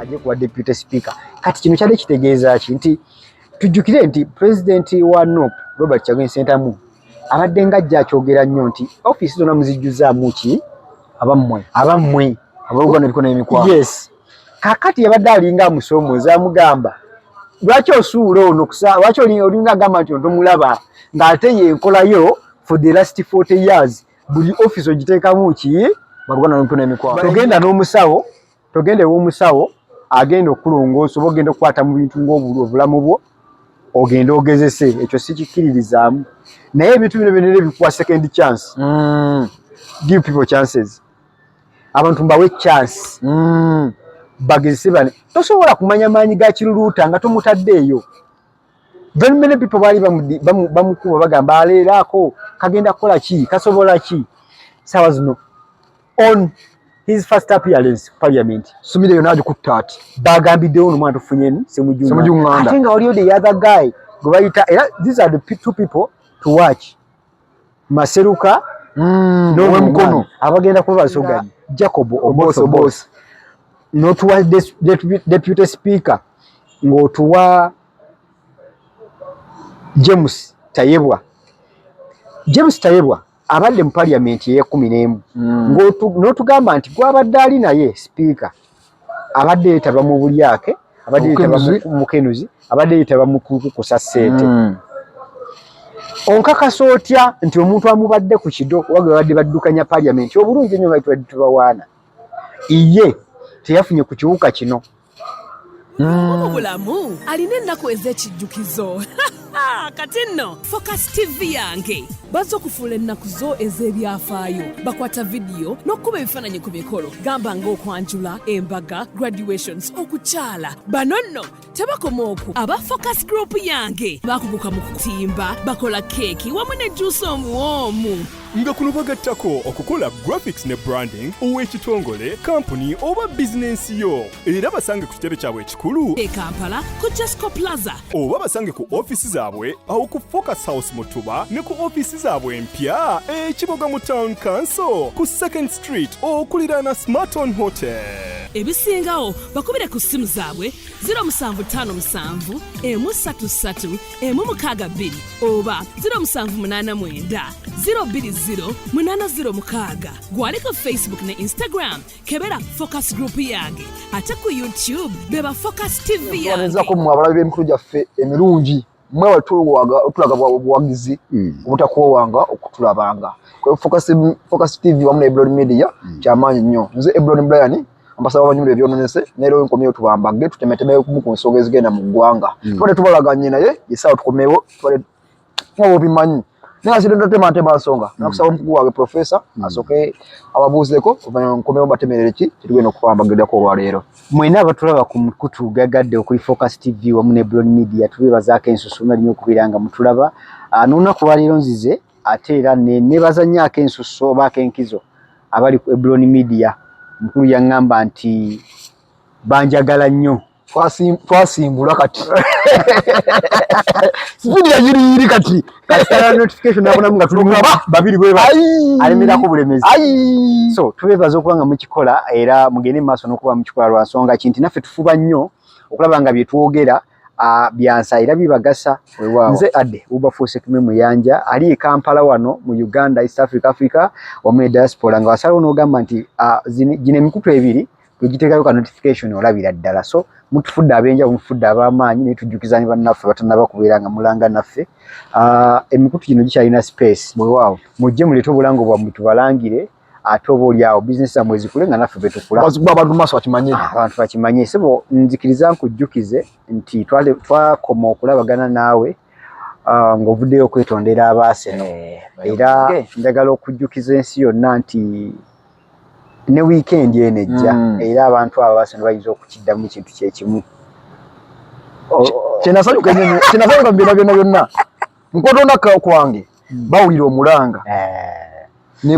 ajje kuwa deputy speaker. Kati kino kyali kitegeeza ki nti tujjukire nti president wa NUP Robert Kyagulanyi Ssentamu abadde nga ajja akyogera nnyo nti office zonna muzijjuzaamu ki abammwe abalugana ebikono n'emikwano. Yes. Kakati yabadde alinga amusoomooza amugamba lwaki osuula ono lwaki olinga agamba nti ontomulaba ng'ate yenkolayo for the last 40 years buli office ogiteekamu ki balugana n'ebikono n'emikwano. Togenda ew'omusawo agenda okulongoosa oba ogenda okukwata mu bintu ng'obulamu bwo ogenda ogezese ekyo sikikkiririzaamu naye ebintu bino byonna bikuwa second chance. Give people chances. Abantu mbawe chance. Bagezese bane tosobola kumanya maanyi ga kiruluuta nga tomutaddeeyo. Very many people bali bamukuba bagamba aleeraako kagenda kukola ki kasobola ki sawa zino on his first appearance parliament sumire yona agikutta ati bagambiddewo omwana tufunye semujunganda ate nga waliyo the other guy gwe bayita era these are the two people to watch Maseruka n'omukono abagenda kuba basoganya Jacob Oboso n'otuwa deputy speaker ng'otuwa James Tayebwa abadde mu parliament ye 11 n'otugamba nti gwabadde ali naye speaker abadde yetaba mu bulyake abadde yetaba mu kenuzi abadde yetaba mu kukusa ssente onkakasa otya nti omuntu amubadde ku kido wagwe badde baddukanya parliament obulungi nnyo bali tubawaana iye teyafunye ku kiwuka kino obulamu alina ennaku ez'ekijjukizo kati nno Focus TV yange bazze okufuula ennaku zo ez'ebyafaayo bakwata vidiyo n'okkuba ebifaananyi ku mikolo gamba ng'okwanjula embaga graduations okukyala bano nno tebakoma okwo aba Focus Group yange bakuguka mu kutimba bakola keeki wamu ne juice omuwoomu nga kuno bagattako okukola graphics ne branding ow'ekitongole kampuni oba bizinensi yo era basange ku kitebe kyabwe ekikulu e Kampala ku Jasco Plaza oba basange ku ofisi zaabwe awo ku Focus House Mutuba ne ku ofisi zaabwe empya ekiboga mu Town Council ku 2nd Street okuliraana Smarton Hotel. Ebisingawo bakubire ku simu zaabwe 0757 133 162 oba 0789 020 gwali ku Facebook ne Instagram kebera Focus Group yange ate ku YouTube beba Focus TV yange. Wanezako mu abalabi b'emikulu gyaffe emirungi mwe watulaga buwagizi obutakwewanga okutulabanga kwa Focus TV wamu ne Ebron Media kyamaanyi nnyo nze Ebron Brian ambasaba abanyumire byononese nero nkomyeyo tubambage tutemeteme ku nsonga ezigenda mu ggwanga twale tubalaganye naye yesawo tukomewo twale mwo bimanyi nanga sirenda tema nsonga nakusaba omukulu wange professor asoke ababuuzeko nkomyewo batemerere ki kitugenda okupambagirako olwaleero mwena abatulaba ku mukutu gagadde okuli Focus TV wamu ne Ebron Media tubebazaako ensusu nnyo okubiranga mutulaba n'olunaku lwaleero nzize ate era nebazannyaako ensusu obaako enkizo abali ku Ebron Media mukulu yaŋŋamba nti banjagala nnyo twasimbula kati sipidi yagiri kati kasitala notification nabonamu nga tuli babiri bwe alemerako bulemezi so tubebaza okuba nga mukikola era mugende maaso n'okuba mukikola lwa nsonga ki nti naffe tufuba nnyo okulaba nga bye twogera byansa era bibagasa nze adde Wilberforce Kime Muyanja ali e Kampala wano mu Uganda East Africa wamu ne diaspora nga wasalawo n'ogamba nti gino emikutu ebiri tugiteekayo ka notification olabira ddala so mutufudde abenjawulo mufudde ab'amaanyi ne tujjukiza ne bannaffe batannaba kubeera nga mulanga naffe emikutu gino gikyalina space bwewaawo mujje muleete obulango bwammwe tubalangire ate oba oli awo bizinesi zammwe zikule nga naffe betukula abantu maaso bakimanye abantu bakimanye sebo nzikiriza nkujjukize nti twakoma okulabagana naawe ng'ovuddeyo okwetondera abaaseno era njagala okujjukiza ensi yonna nti ne weekend enejja era abantu abo baaseno bayinza okukiddamu kintu kyekimu kyenasanyuka byonna nkotonda kwange bawulira omulanga ne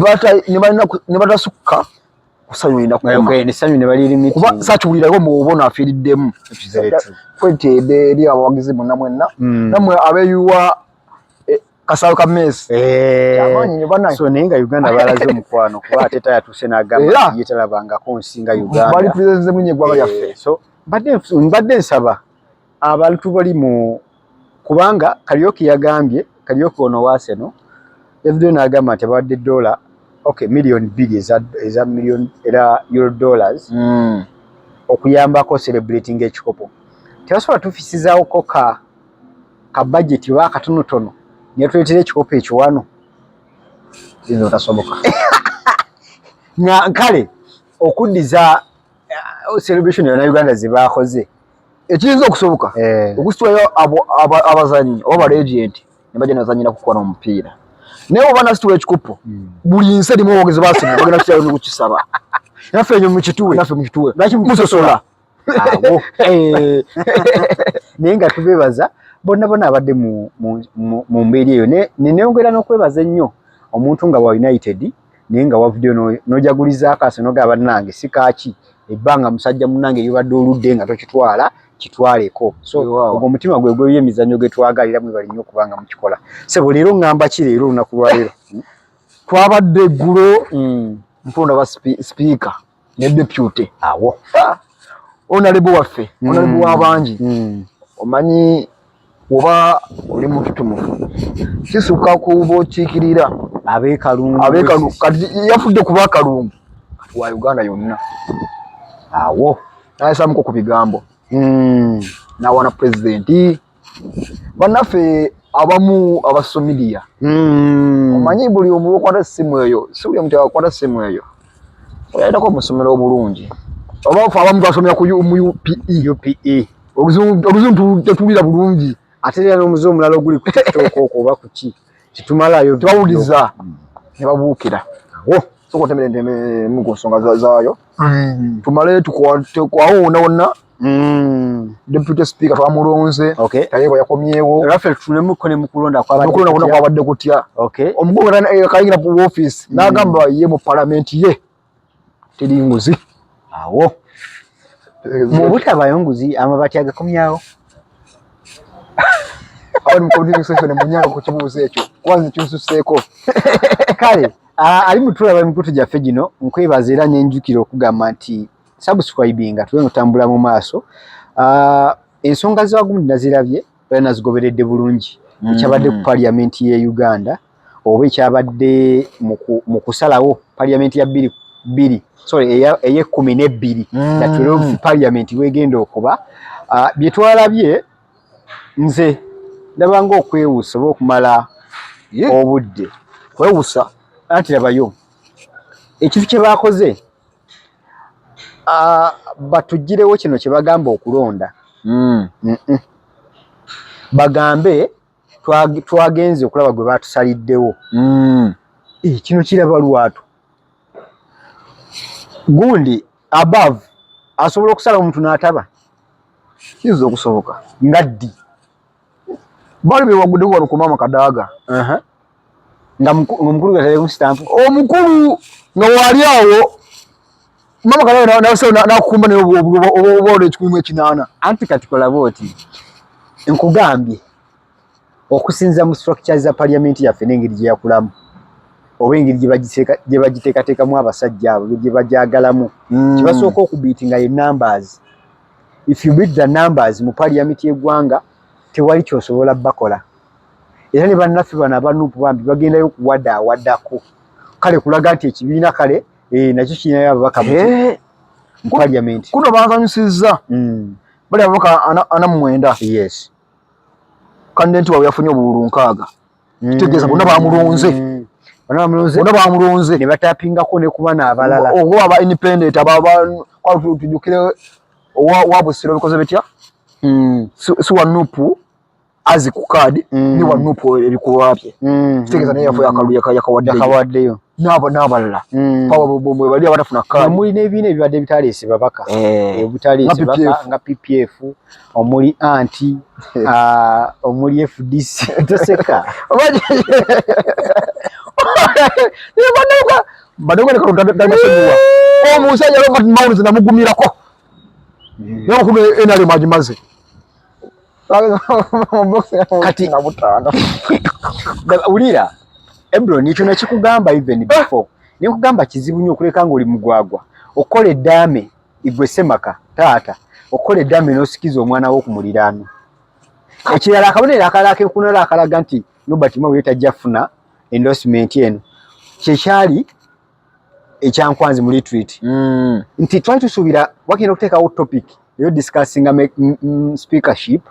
batasukka kusanyuira nesanyu ne bali limiti kuba sakiwulirayo muwona afiriddemu kwetede eri abawagizi bonna mwenna namwe abeyuwa Kasalo Kamesi so naye nga Uganda balaze omukwano kuba ate tayatuuse n'agamba yetalabangako nsi nga Uganda bali presence munye gwaba yaffe so mbadde nsaba abantu bali mu kubanga Karioki yagambye Karioki ono waseno Davido n'agamba nti abawadde $2 million 2 eza million era $. Okuyambako celebrating ekikopo tebasobola tufisizaawo ko ka budget wa katonotono niyo tuleetera ekikopo ekyo wano izo tasoboka nga nkale okuddiza celebration yonna Uganda zibaakoze ekiyinza okusoboka okusitwayo abazanyi oba legend ne bajja nazanyira kukola omupiira naye oba nasitula ekikopo buli nsi erimu obwogezi baasima bagenda kukyayo n'okukisaba naffe enyo mu kituwe lwaki musosola awo naye nga tubeebaza bonna abadde mu mbeera eyo neeyongera n'okwebaza ennyo omuntu nga wa United naye nga wavuddeyo n'ojaguliza akaso n'ogaba bannange si kaaki ebbanga musajja munnange lyobadde oludde nga tokitwala kitwaleko so ogwo omutima gwe gw'emizannyo gwe twagalira mwe bali nnyo okubanga mukikola sebo leero ŋŋamba ki leero olunaku lwa leero twabadde eggulo mpunda ba speaker ne deputy awo honorable waffe honorable w'abangi omanyi oba oli mututumufu kisuka kuba okiikirira abeekalungu kati yafudde kuba akalungu kati wa Uganda yonna awo nayesamuko ku bigambo nawana president bannaffe abamu abasomidia omanyi buli omu okwata essimu eyo si buli omuntu akwata essimu eyo oyayitako omusomero obulungi oba fe abamu twasomera ku UPE oluzungu tetuwulira bulungi ate era n'omuze omulala oguli ku TikTok okwo oba ku ki tetumalayo tebawuliza ne babuukira sokotemere mu ku nsonga zaayo tumale tukwawo wonna deputy speaker twamulonze tayebwa yakomyewo rafel tunemuko ne mukulonda kwabadde kutya omugogo kayingira ku office n'agamba ye mu parliament ye teri nguzi awo mu butabayo nguzi amabati agakomyawo awo mu community section munyanga ku kibuuzo ekyo kwanza kyususeeko kale ali mutulaba mikutu gyaffe gino nkwebaza era n'enjukira okugamba nti subscribinga tuwe ngutambula mu maaso ensonga zawagumu nazirabye era nazigoberedde bulungi ekyabadde ku parliament ye Uganda oba ekyabadde mu kusalawo parliament ya 12 eye 12 na 12 parliament wegenda okuba bye twalabye nze ndabanga okwewusa oba okumala obudde kwewusa anti labayo ekintu kye baakoze batugirewo kino kye bagamba okulonda bagambe twagenze okulaba gwe batusaliddewo kino kiraba lwatu gundi above asobola okusala omuntu n'ataba kiza okusoboka ngaddi bali bewagudde wano ku mama Kadaaga nga mukulu gatale ku stamp omukulu nga wali awo mama Kadaaga nakukumba ne obole 18 anti katikola boti nkugambye okusinza mu structure za parliament yaffe n'engeri gye yakulamu oba engeri gye bagiteekateekamu abasajja abo gye bajagalamu kibasooka okubiitinga ye numbers if you beat the numbers mu parliament y'eggwanga tewali kyosobola bakola era ne bannaffe bano abanuupu bambi bagendayo okuwaddaako kale kulaga nti ekibiina kale nakyo kirinayo ababaka mu parliament kuno bansanyusizza bali ababaka 49 yes kandidate wawe yafunye obululu 6 kitegeeza bonna bamulonze ne batapingako ne kuba n'abalala oba aba independent tujukire wabusiro bikoze bitya si wanupu azi ku kadi ni wanupu ebikuwabye kitegeeza naye yafu yakawaddeyo n'abalala bwe bali abatafuna kadi omuli n'ebiina ebibadde bitaleese babaka obutaleese babaka nga PPF omuli anti omuli FDC toseka badogera omusajja Robert Mauns namugumirako n'okube enale majimaze kati ulira Ebro nicho nakikugamba even before nikugamba kizibu nnyo okuleka nga oli mugwagwa okola eddaame igwe semaka taata okola eddambi n'osikiza omwana wo ku muliraano. Ekirala akabonero akalala k'enkunala akalaga nti Norbert Mao yetajja funa endorsement eno kyekyali ekyankwanzi mu retreat nti twali tusuubira wagenda okuteekawo topic eyo discussing speakership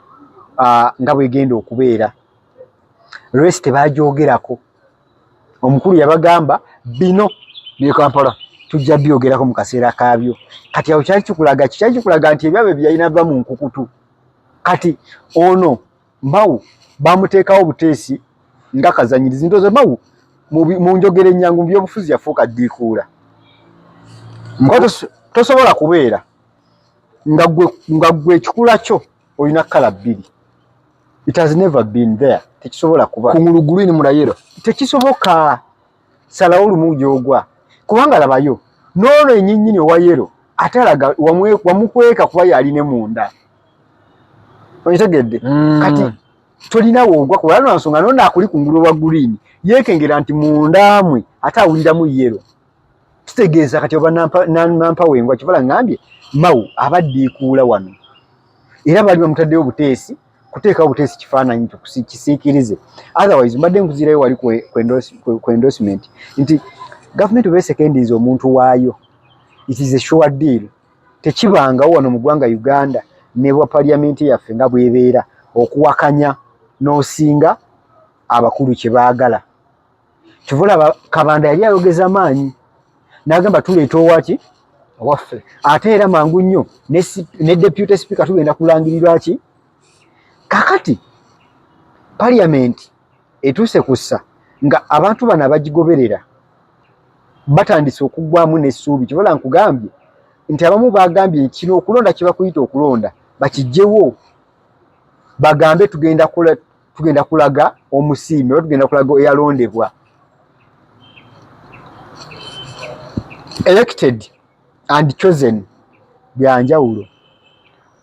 nga bwegenda okubeera. Rest tebagyogerako. Omukulu yabagamba bino bye Kampala tujja byogerako mu kaseera kaabyo. Kati awo kyali kikulaga nti ebyabwe byalina bva mu nkukutu. Kati ono Mao bamuteekawo buteesi nga kazanyirizi. Ndoza Mao mu njogera ennyangu mu byobufuzi yafuuka ddiikuula. Tosobola kubeera nga gwe ekikula kyo olina kala bbiri. It has never been there. Tekisobola kuba. Kungulu green mulayero. Tekisoboka. Salawo lumu gyogwa. Kubanga labayo. N'ono ennyinnyini owa yero atalaga wamukweka kuba yaline munda. Oyitegedde. Kati tolina woogwa kuba lano nsonga n'ono akuli kungulu wa green. Yeekengera nti mundamwe ate awuliramu yero. Kitegeeza kati oba nampa wengwa kivala ngambye Mao abaddiikuula wano. Era bali bamutaddeyo buteesi kuteekawo buteesi kifaananyi kisiikirize. Otherwise mbadde nkuzirayo wali ku endorsement nti government of secondaries omuntu waayo. It is a sure deal. Tekibangawo wano mu ggwanga Uganda ne bwa parliamenti yaffe nga bwebeera okuwakanya n'osinga abakulu kye baagala. Kivula Kabanda yali ayogeza maanyi n'agamba tuleeta owaki waffe ate era mangu nnyo ne deputy speaker tugenda kulangirirwa ki. Kakati parliament etuuse kussa nga abantu bano abagigoberera batandise okuggwamu n'essuubi. Kibala nkugambye nti abamu bagambye kino okulonda kye bakuyita okulonda bakijjewo bagambe tugenda kulaga omusiime oba tugenda kulaga eyalondebwa. Elected and chosen byanjawulo.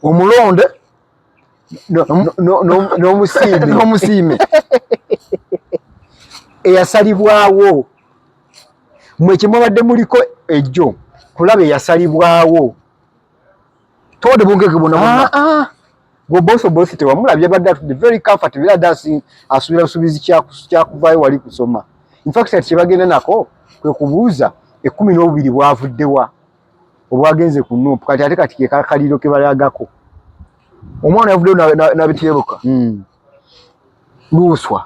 Omulonde n'omusiime eyasalibwawo mwe kyemwabadde muliko ejjo kulaba eyasalibwawo tode bungeke bona both tewamulabye badde atudde very comfortable era dasi asubira busubizi kyakuvaayo wali kusoma. In fact ati kyebagenda nako kwe kubuuza 12 bwavuddewa obwagenze ku Nuupu kati ate kati kekaliro ke balagako. Omwana yavuddeyo n'abityebuka luuswa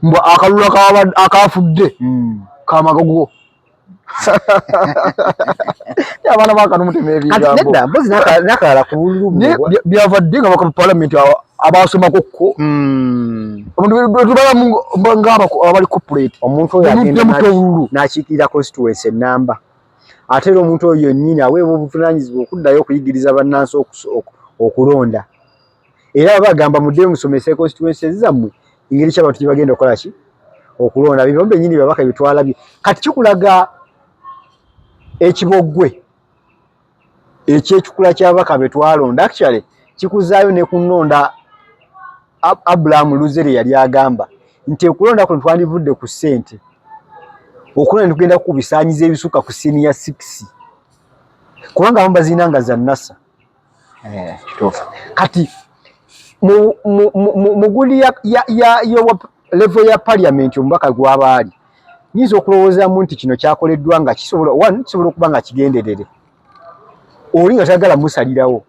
mbwa akalula akafudde kamagogo abaana bakanumutema ebigambo mpozi nakalala ku bululu byavadde nga baka parliament abasomako abali corporate omuntu oyo agenda n'akiikirira constituency ennamba ate era omuntu oyo nnyini aweebwa obuvunaanyizibwa okuddayo okuyigiriza bannansi okulonda. Era bagamba muddeyo musomese constituency zammwe engeri ky'abantu gye bagenda okukola ki okulonda. Bibyo bennyini babaka bitwalabye. Kati kikulaga ekiboggwe ekyekikula ky'ababaka be twalonda actually kikuzaayo ne kunonda Abraham Luzere yali agamba nti okulonda kuno twandivudde ku ssente okulonda tugenda kubisaanyiza ebisuka ku senior 6 kubanga abamu bazinanga za NASA. Kituufu. Kati muguli ya level ya parliament omubaka gw'abaali nyinza okulowoozamu nti kino kyakoleddwa nga kisobola okuba nga kigenderere oli nga tayagala musalirawo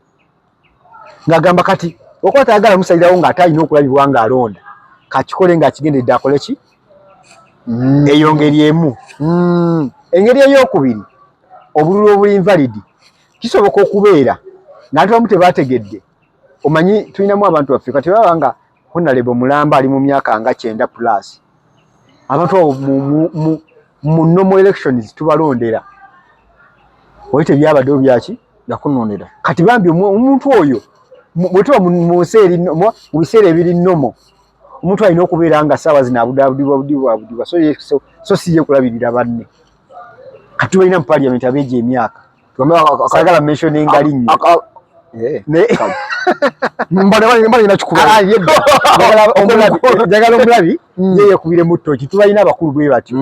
ng'agamba kati okuba tayagala musalirawo ng'ate alina okulabibwa ng'alonda kakikole ng'akigenderedde akole ki eyo ngeri emu. Engeri ey'okubiri obululu obuli invalid kisoboka okubeera ng'ate bamu tebategedde. Omanyi tulinamu abantu baffe kati baba nga Honorable Mulamba ali mu myaka nga 9+. Abantu abo mu normal elections tubalondera. Oyite byabaddeyo byaki yakunondera. Kati bambi omuntu oyo bwe tuba mu biseera ebiri nnomo omuntu alina okubeera nga ssaawa zino abudibwa so si ye kulabirira banne. Kati tubalina mu parliament abeeja emyaka sagala mentioning alinnyo njagala omulabi yeyekubire mu ttooki tubalina abakulu bwe batyo.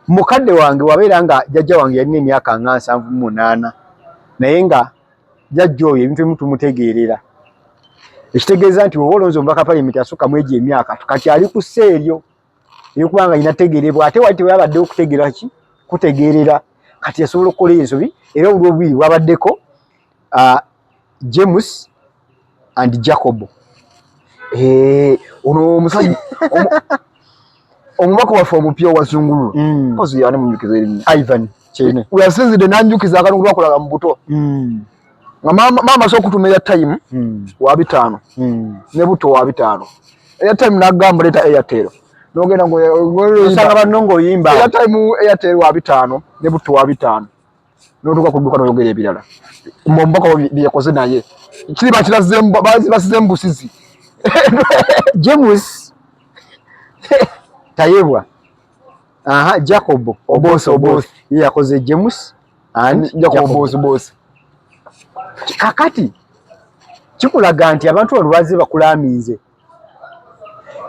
Mukadde wange wabeera nga jjajja wange yalina emyaka nga 78 naye nga jajjo ebintu ebimu tumutegeerera ekitegeeza nti oba olonze omubaka Parliament asukka mu egyo emyaka kati ali ku sseeryo eyokubanga inategeerebwa ate wali tewabaddewo kutegeerera kati yasobola okukola ensobi era olw'obubiri bwabaddeko James and Jacob ono omusajja omubaka waffe omupya owazungulu mpozi yani munjukiza erinnya Ivan Chene weyasinzidde nanjukiza akalungu lwakolaga mu buto nga maama so okutuma airtime wa 5 ne buto wa 5 airtime nagamba leta Airtel nogenda ngosanga banongo oyimba airtime wa 5 ne buto wa 5 notuka kuduka noyogera ebirala mbomboka byekoze naye kiri bakiraze basize mbusizi James tayebwa Jacob oboso yakoze James and Jacob boss kakati kikulaga nti abantu olwazi bakulamize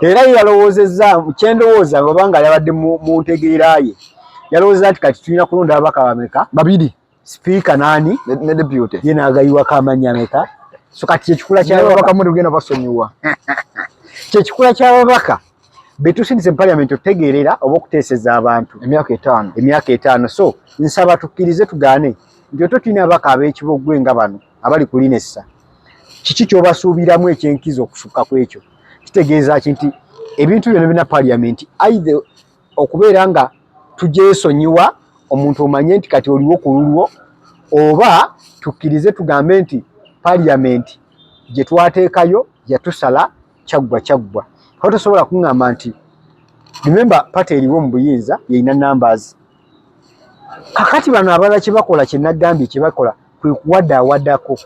era yalowoozezza kyendowooza ngobanga yabadde mu ntegeera ye yalowoozezza nti kati tulina kulonda ababaka bameka babiri speaker nani ne deputy ye n'agayiwa kamanya meka so kati ekikula ky'ababaka mu tugenda basonyiwa kyekikula ky'ababaka betusindize mu Parliament otegeerera oba okuteeseza abantu emyaka 5 so nsaba tukkirize tugaane nti oto tulina ababaka ab'ekibogwe nga bano abali ku linessa kiki ky'obasuubiramu ekyenkizo okusukka ku ekyo kitegeeza nti ebintu byonna bina Parliament either okubeera nga tugyesonyiwa omuntu omanye nti kati oliwo ku lulwo oba tukkirize tugambe nti Parliament gye twateekayo yatusala kyaggwa aho tosobola kuŋŋamba nti remember party eriwo mu buyinza yeyina numbers kakati bano abalala kyebakola kyenagambye kyebakola kwe kuwaddawaddako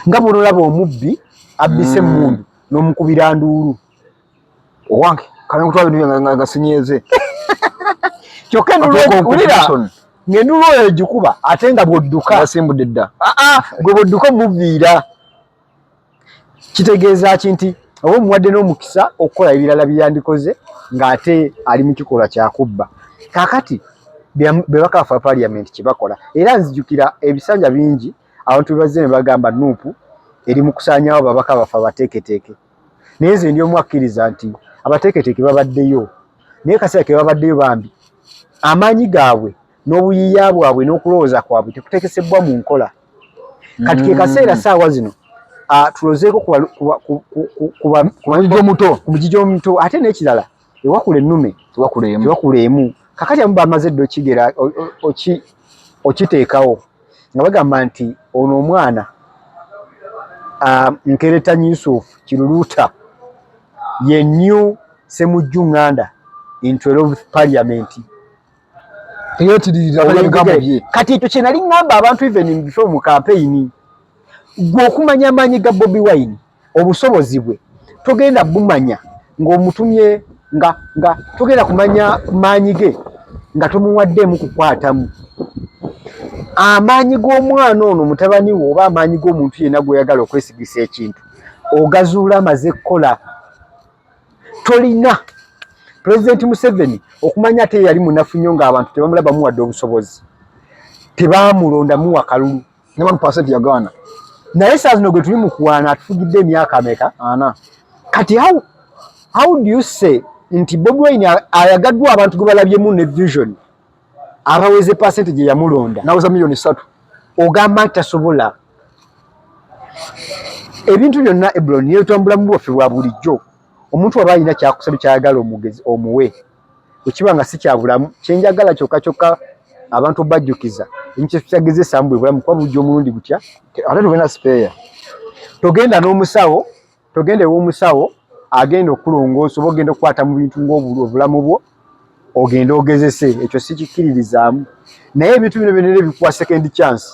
nga bw'olaba omubbi abbise emmundu n'omukubira nduulu owange kale nkutwala bintu nga sinyeeze kyokka wulira ng'enduulu oyo gikuba ate nga bw'odduka asimbudde dda gwe bw'odduka omuviira kitegeeza ki nti oba omuwadde n'omukisa okukola ebirala byeyandikoze ng'ate ali mu kikolwa kyakubba kakati bebaka bafa Parliament kyebakola era nzijukira ebisanja bingi abantu bazze ne bagamba nuupu eri mu kusaanyawo babaka bafa bateeketeeke naye nze ndi omu akkiriza nti abateeketeeke babaddeyo naye kaseera ke babaddeyo bambi amaanyi gaabwe n'obuyiiya bwabwe n'okulowooza kwabwe tekuteekesebwa mu nkola kati ke kaseera saawa zino tulozeeko ku mujiji omuto ate n'ekirala ewakula ennume tewakuleemu kakati amu bamaze dde okigera okiteekawo nga bagamba nti ono omwana Nkeretanyi Yusuf Kiruluuta ye new Semujju Nganda in 12th Parliament kati ekyo kye nali ŋŋamba abantu even before mu campaign gwe okumanya amaanyi ga Bobi Wine obusobozi bwe togenda bumanya ng'omutumye nga togenda kumanya maanyi ge nga tomuwaddemu kukwatamu amaanyi g'omwana ono mutabani we oba amaanyi g'omuntu yenna gw'oyagala okwesigisa ekintu ogazuula amaze kukola tolina President Museveni okumanya ate yali munafu nnyo ng'abantu tebamulaba muwadde obusobozi tebaamulonda muwa kalulu ne 1% yagaana naye saa zino gwe tuli mu kuwaana atufugidde emyaka ameka kati how do you say nti Bobi Wine ayagaddwa abantu gwe balabyemu ne vision abaweze percentage yamulonda naweza milioni 3 ogamba nti tasobola ebintu byonna Ebron yetambula mu bwaffe bwa bulijjo omuntu aba alina kyakusaba kyayagala omugezi omuwe ekibanga si kyabulamu kyenjagala kyokka abantu bajjukiza ekintu kyagezesa mu bulamu kwa bujjo omulundi gutya ate tugenda spare togenda n'omusawo togenda ew'omusawo agenda okulongoosa oba ogenda okukwata mu bintu ng'obulamu bwo ogenda ogezese ekyo sikikkiririzaamu naye ebintu bino byonna bikuwa second chance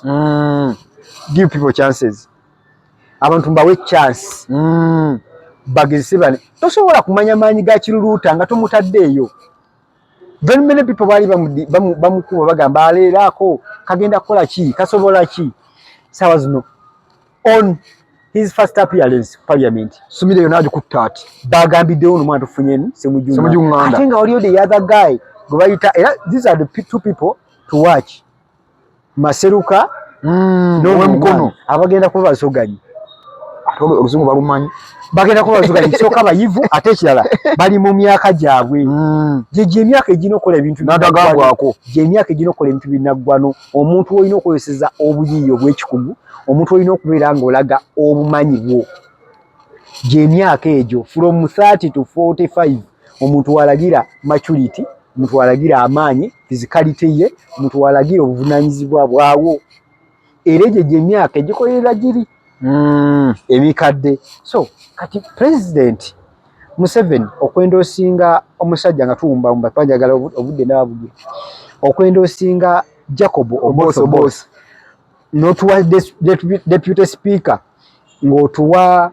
give people chances abantu mbawe chance bagezese bane tosobola kumanya maanyi ga Kiruluuta nga tomutaddeeyo very many people bali bamukuba bagamba aleeraako kagenda kukola ki kasobola ki saawa zino on his first appearance Parliament sumire yona agikutta ati bagambiddewo n'omwana tufunye Semujju Nganda ate nga waliyo the other guy gwe bayita era these are the two people to watch Maseruka n'ow'emikono abagenda kuba basoganyi oluzungu balumanyi bagenda kuba basoganyi kisooka bayivu ate ekirala bali mu myaka gyabwe gye emyaka egina okukola ebintu n'atagambwako gye emyaka egina okukola ebintu binaggwano omuntu olina okweyoseza obuyiiya obw'ekikugu omuntu olina okubeera ng'olaga obumanyi bwo gye emyaka egyo from 30 to 45 omuntu walagira maturity omuntu walagira amaanyi physicality ye omuntu walagira obuvunaanyizibwa bwawo era egyo gye emyaka egikolerera giri emikadde so kati president Museveni okwendoosinga omusajja nga tuwumbawumba twajagala obudde n'abugira okwendoosinga Jacob Oboso n'otuwa deputy speaker ng'otuwa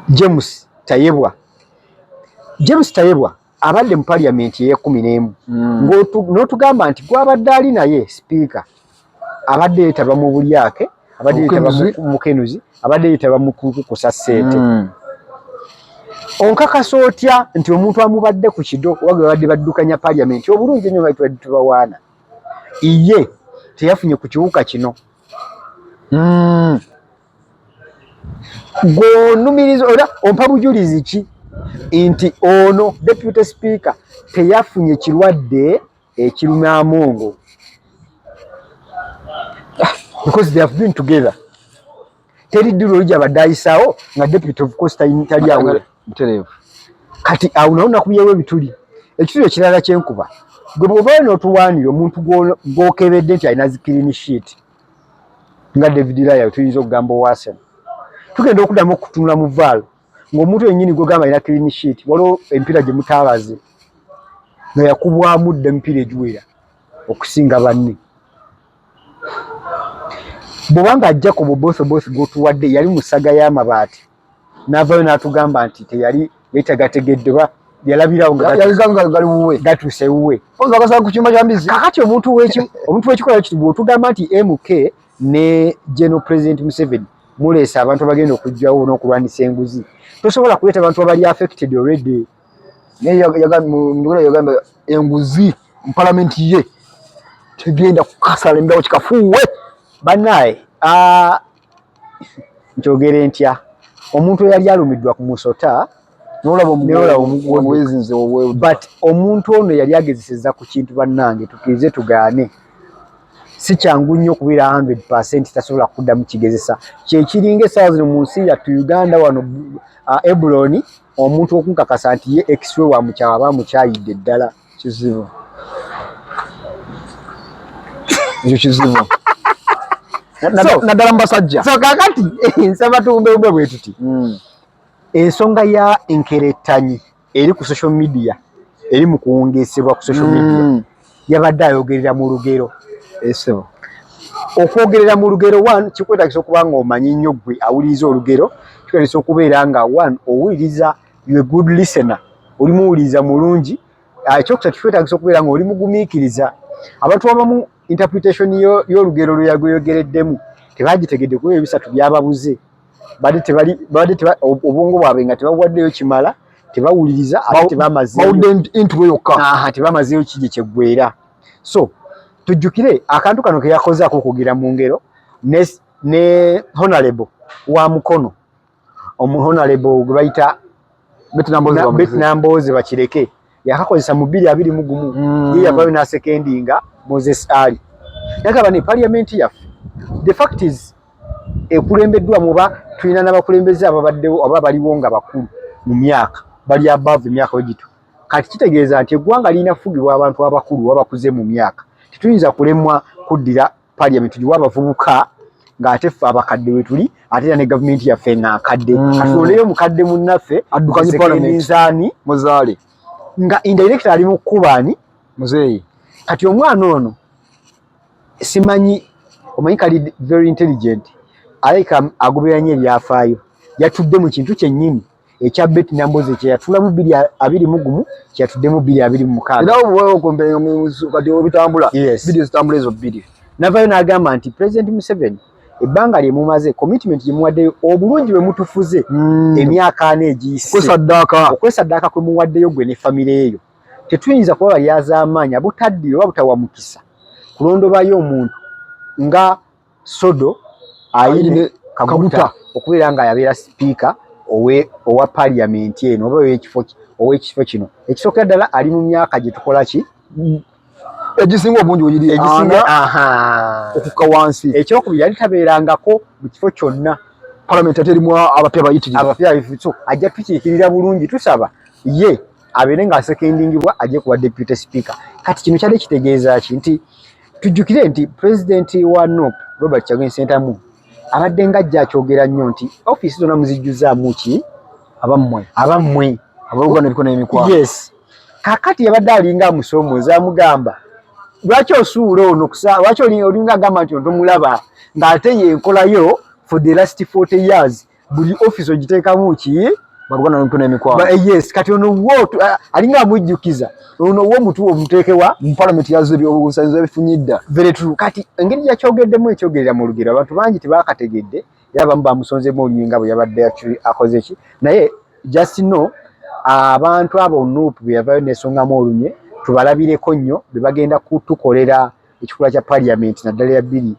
James Tayebwa abadde mu parliament ye11 n'otugamba nti gwabadde ali naye speaker abadde yeetaba mu bulyake abadde yeetaba mu kenuzi abadde yeetaba mu kukusa ssente onkakasa otya nti omuntu amubadde ku kido wagwe badde baddukanya parliament obulungi nnyo nga tubadde tubawaana iye teyafunye ku kiwuka kino gonumiriza oba ompa bujulizi ki nti ono deputy speaker teyafunye kirwadde ekiruma amongo because they have been together teri ddiru olija badde ayisaawo nga deputy of course tali awo kati awo nawo nakubyewo ebituli ekituli ekirala kyenkuba gwe bw'oba n'otuwaanira omuntu gw'okebedde nti alina zi clean sheet nga David Laya tuyinza okugamba owasema tugenda okuddamu okutunula mu vaalo ng'omuntu yennyini gw'ogamba alina clean sheet waliwo empiira gye mutaabaze nga yakubwamu dda emipiira egiwera okusinga banne bw'obanga Jacob Oboso gw'otuwadde yali mu ssaga y'amabaati n'avaayo n'atugamba nti teyali yeetagategeddeba yalabirawo gali wuwe gatuuse wuwe akasala ku kyuma kya mbizi kakati omuntu w'ekikola kiti bw'otugamba nti MK ne General President Museveni muleesa abantu abagenda okujjawo n'okulwanisa enguzi tosobola kuleeta abantu abali affected already naye yagamba enguzi mu palamenti ye tegenda kukasala embirawo kikafuuwe bannaye nkyogere ntya omuntu eyali alumiddwa ku musota but omuntu ono yali agezeseza ku kintu bannange tukirize tugaane si kyangu nnyo okubeera 100% tasobola kuddamu kigezesa kyekiringa essaawa zino mu nsi yattu Uganda wano Ebloni omuntu okunkakasa nti ye ex-we wa mukyawa aba mukyayidde ddala kizibu ekyo kizibu naddala mu basajja so kakati nsaba tuwumbeumbe bwe tuti ensonga ya enkerettanyi eri ku social media eri mu kuwungeesebwa ku social media yabadde ayogerera mu lugero esebo okwogerera mu lugero one kikwetagisa okuba nga omanyi nnyo gwe awuliriza olugero kikwetagisa okubeera nga one owuliriza you a good listener oli muwuliriza mulungi ekyokusatu kikwetagisa okubeera nga oli mugumiikiriza abantu abamu interpretation y'olugero lwe yagoyogereddemu tebagitegedde kuba ebisatu byababuze badde obwongo bwabwe nga tebawaddeyo kimala tebawuliriza ate tebamazeyo kije kyeggwera so tujjukire akantu kano ke yakozaako okugira mu ngero ne honorable wa mukono honorable gwe bayita Betnamboze bakireke yakakozesa mu 2021 ye yavayo n'asekendinga Moses Ali yagamba ne parliament yaffe the fact is ekulembeddwa muba tulina n'abakulembeze ababaddewo oba baliwo nga bakulu mu myaka bali above emyaka wegito kati kitegeeza nti eggwanga lirina kufugibwa abantu abakulu abakuze mu myaka tetuyinza kulemwa kuddira parliament liwa abavubuka ng'ate ffe abakadde we tuli ate era ne gavumenti yaffe ng'akadde katuloleyo mukadde munnaffe addukanye parliament muzaale nga indirect ali mu kubaani muzeeyi kati omwana ono simanyi omanyi kali very intelligent alaika agoberanye ebyafaayo yatudde mu kintu kyennyini ekya Betnamboze kye yatulamu 2021 kyatuddemu 2026 era wewe kompenga kati obitambula video zitambula ezo bbiri navayo n'agamba nti President Museveni ebbanga lye mumaze commitment gye muwaddeyo obulungi bwe mutufuze emyaka 4 egiyise okwesaddaaka kwe muwaddeyo gwe ne famire eyo tetuyinza kuba balyaza amaanyi abutaddiyo oba butawa mukisa kulondobayo omuntu nga Sodo Aine Kaguta okubeera nga yabeera speaker owa parliament eno oba ow'ekifo kino. Ekisooka ddala ali mu myaka gye tukola ki egisinga obungi ogiri okukka wansi. Ekyokubiri yali tabeerangako mu kifo kyonna. Parliament ate erimu abapya bayitirivu. So ajja tukiikirira bulungi, tusaba ye abeere nga asekendingibwa ajje kuba deputy speaker. Kati kino kyali kitegeeza ki nti tujjukire nti president wa NUP Robert Kyagulanyi Ssentamu abadde nga ajja akyogera nnyo nti ofiisi zonna muzijjuzaamu ki abammwe abalugana ebikono n'emikwano. Yes, kakati yabadde alinga amusoomooza amugamba lwaki osuula ono lwaki olinga agamba nti ontomulaba ng'ate yenkolayo for the last 40 years buli ofiisi ogiteekamu ki balugana n'ebikono n'emikwano. Yes, kati ono wo alinga amujjukiza ono wo mutu omuteekewa mu parliament yazo obusanyizo ebifunyidda. Very true. Kati engeri yakyogeddemu ekyogerera mu lugero abantu bangi tebaakategedde era abamu bamusonzeemu oluyinga bwe yabadde akoze ki naye just know abantu abo NUP bwe yavayo n'esongamu olunye tubalabireko nnyo bwe bagenda kutukolera ekikula kya parliament naddala eya 2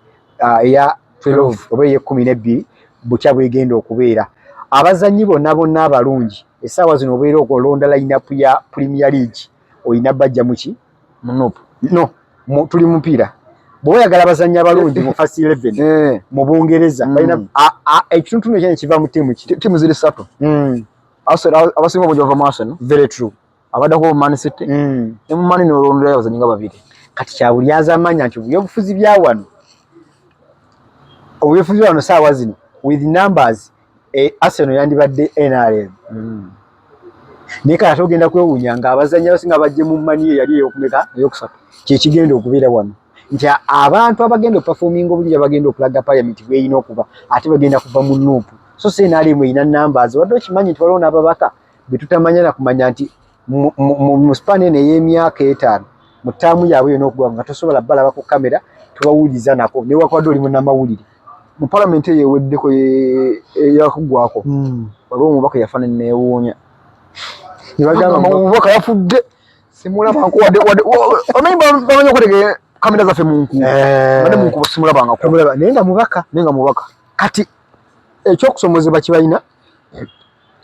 eya 12 oba eya 12 bukya bwegenda okubeera. Abazannyi bonna abalungi essaawa zino obeera okulonda line-up ya Premier League oyina bajja muki mu NUP. No, tuli mupiira bw'oyagala abazannyi abalungi mu first 11 mu Bungereza balina ekitundu ekyo kiva mu ttiimu ziri 3. Abasinga obungi bava mu Arsenal. Very true. Abaddako Man City ne mu Mani n'olonderayo abazannyi nga 2. Kati kyabulyaza amanya nti obyobufuzi bya wano saawa zino with numbers Arsenal yandibadde NRM. Naye kati ogenda kwewuunya nga abazannyi abasinga bajje mu Mani yali eyokumeka eyokusatu kyekigenda okubeera wano nti abantu abagenda okuperforminga obulungi abagenda okulaga parliament bweyina okuba ate bagenda kuva mu NUP. So NRM erina numbers wadde okimanyi nti waliwo n'ababaka be tutamanya na kumanya nti mu span eno ey'emyaka 5 mu ttaamu yaabwe yonna okugwa nga tosobola balaba ku kamera tubawuliza nako newakwadde oli munnamawulire mu parliament eyo eweddeko eyakugwako waliwo omubaka yafaana neewuunya omubaka yafudde simulabangako omanyi bamanyi okutegera kamera zaffe munku badde munku simulabangako naye nga mubaka kati ekyokusomozebwa kibalina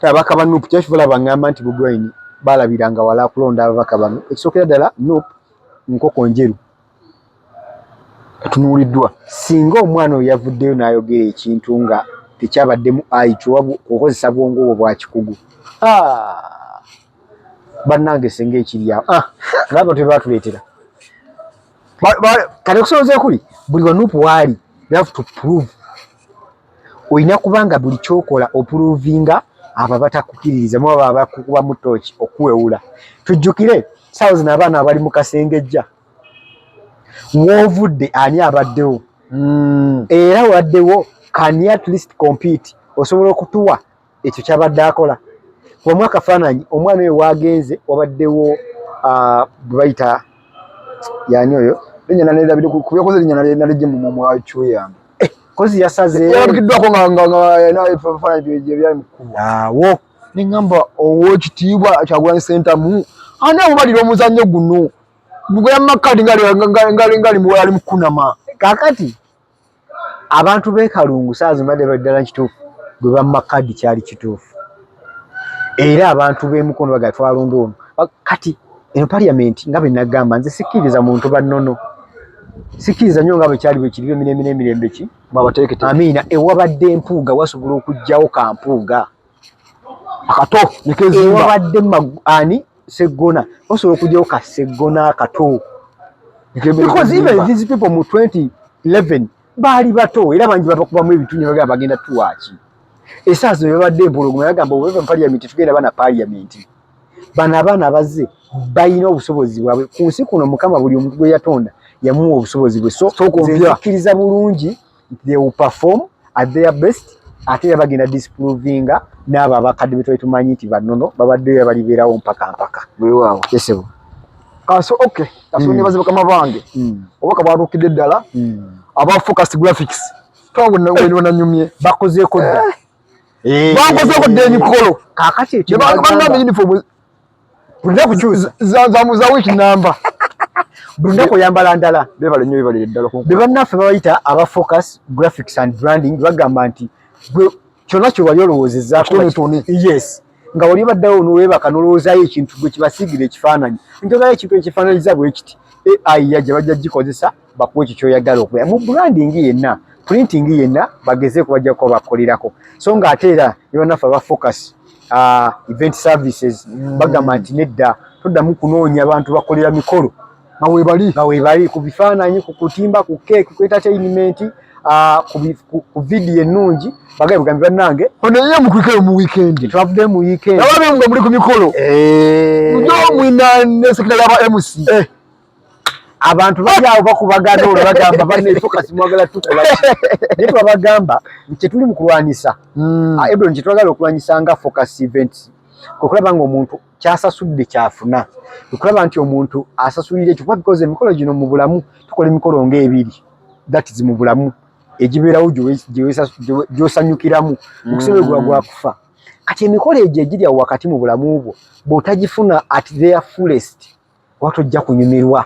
ababaka ba NUP kyekivola baŋŋamba nti Bobi Wine balabiranga wala kulonda ababaka bano ekisookera ddala NUP nkoko njeru atunuuliddwa. Singa omwana oyo yavuddeyo n'ayogera ekintu nga tekyabaddemu ayikiwabu okukozesa bwongo obwo bwa kikugu bannange senga ekiryawo ngabo tebatuleetera kati okusoboza kuli buli wa NUP waali you have to prove oyina kubanga buli kyokola opuruvinga abo batakukiririza mu abo abakukuba mu tooki okuwewula. Tujjukire saawa zino abaana abali mu kasengejja w'ovudde ani abaddewo era waddewo can you at least compete osobola okutuwa ekyo kyabadde akola kuba mu akafaananyi omwana oyo waagenze wabaddewo bwe bayita yani oyo kubyakoze linnya nalejje mu mwacu yange kozi yasaze yabakiddwako ngaebifaananyi byali mukkubo awo neŋŋamba ow'ekitiibwa Kyagulanyi Ssentamu ani amumalira omuzannyo guno gweya makati ngali mukunama. Kakati abantu b'ekalungu saazi mbadde ddala kituufu gwe bammakadi kyali kituufu era abantu b'emukono baga twalonda ono kati eno parliament nga bwe nagamba nze sikkiriza muntu bannono sikkiriza nnyo nga bwe kyali bwe kiriyo emirembe ki babateekete amiina ewabadde empuuga wasobola okugjawo kampuuga akato nikezimba ewabadde ani Segona osobola okugjawo ka Segona akato because even these people mu 2011 baali bato era bangi babakubamu ebitundu bagamba bagenda tuwaaki esaazi babadde empologoma yagamba obweva mu parliament tugenda bana parliament bano abaana abazze balina obusobozi bwabwe ku nsi kuno Mukama buli omuntu gwe yatonda yamuwa obusobozi bwe so nzikiriza bulungi they will perform at their best ate era bagenda disprovinga n'abo abakadde be tumanyi nti bannono babaddeyo balibeerawo mpaka weewaawo yesebo kaso okay kaso nebaze bakama bange obaka bwatuukidde ddala aba focus graphics twabona nyumye bakozeeko dda bakozeeko dda emikolo kakati banga uniform tulina kukyusa za week number bunda ko yambala ndala bebale nnyo bebale ddala ku bebannaffe babayita aba focus graphics and branding bagamba nti gwe kyonna kye wali olowoozezzaako yes nga wali baddawo n'oweebaka n'olowoozayo ekintu gwe kibasiigire ekifaananyi ntozayo ekintu ekifaananyiza bwe kiti AI yajja bajja gikozesa bakuwa ekyo kyoyagala okubeera mu branding yenna printing yenna bagezeeko bajjako bakolerako so ng'ate era bebannaffe aba focus event services bagamba nti nedda toddamu kunoonya abantu bakolera mikolo nga weebali ku bifaananyi ku kutimba ku cake ku entertainment ku video ennungi bagaye bannange onaye mukwikale mu weekend twavudde mu weekend ababe nga muli ku mikolo njo mwina ne sekretary aba MC abantu bajyawo bakubagana olwo bagamba banne focus mwagala tukola naye twabagamba nti tuli mu kulwanyisa Ebron kye twagala okulwanyisa nga focus events okulaba nga omuntu kyasasudde kyafuna okulaba nti omuntu asasulire ekyo kuba because emikolo gino mu bulamu tukola emikolo ng'ebiri that is mu bulamu egibeerawo gy'osanyukiramu okusoberwa gwakufa kati emikolo egyo egirya wakati mu bulamu bwo bw'otagifuna at their fullest watojja kunyumirwa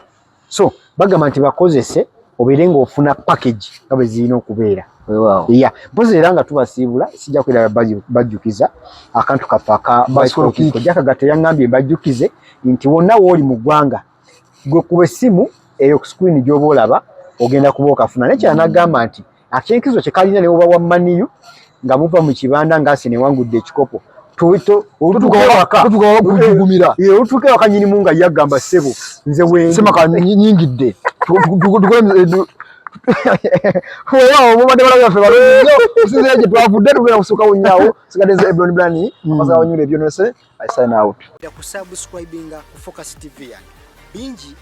so bagamba nti bakozese obeere ng'ofuna package nga bwe zirina okubeera mpozi era nga tubasiibula sijja kwera bajjukiza akantu kaffe jakagata yaŋŋambye bajjukize nti wonna wooli mu ggwanga gwe kuba essimu eyo ku screen gy'oba olaba ogenda kuba okafuna naye kyanagamba nti akyenkizo kye kalina ne oba wa maniyu nga muva mu kibanda ng'ase newangudde ekikopo otuuka ewaka nyinimu nga yagamba ssebo nze semaka nyingidde obubadde balabaffe balungi osinzira gye twavudde tugenda kusookawo nnyawo sigadde Ebron Brand amasaga wanyula ebyonese I sign out ku subscribinga ku Focus TV yange bingi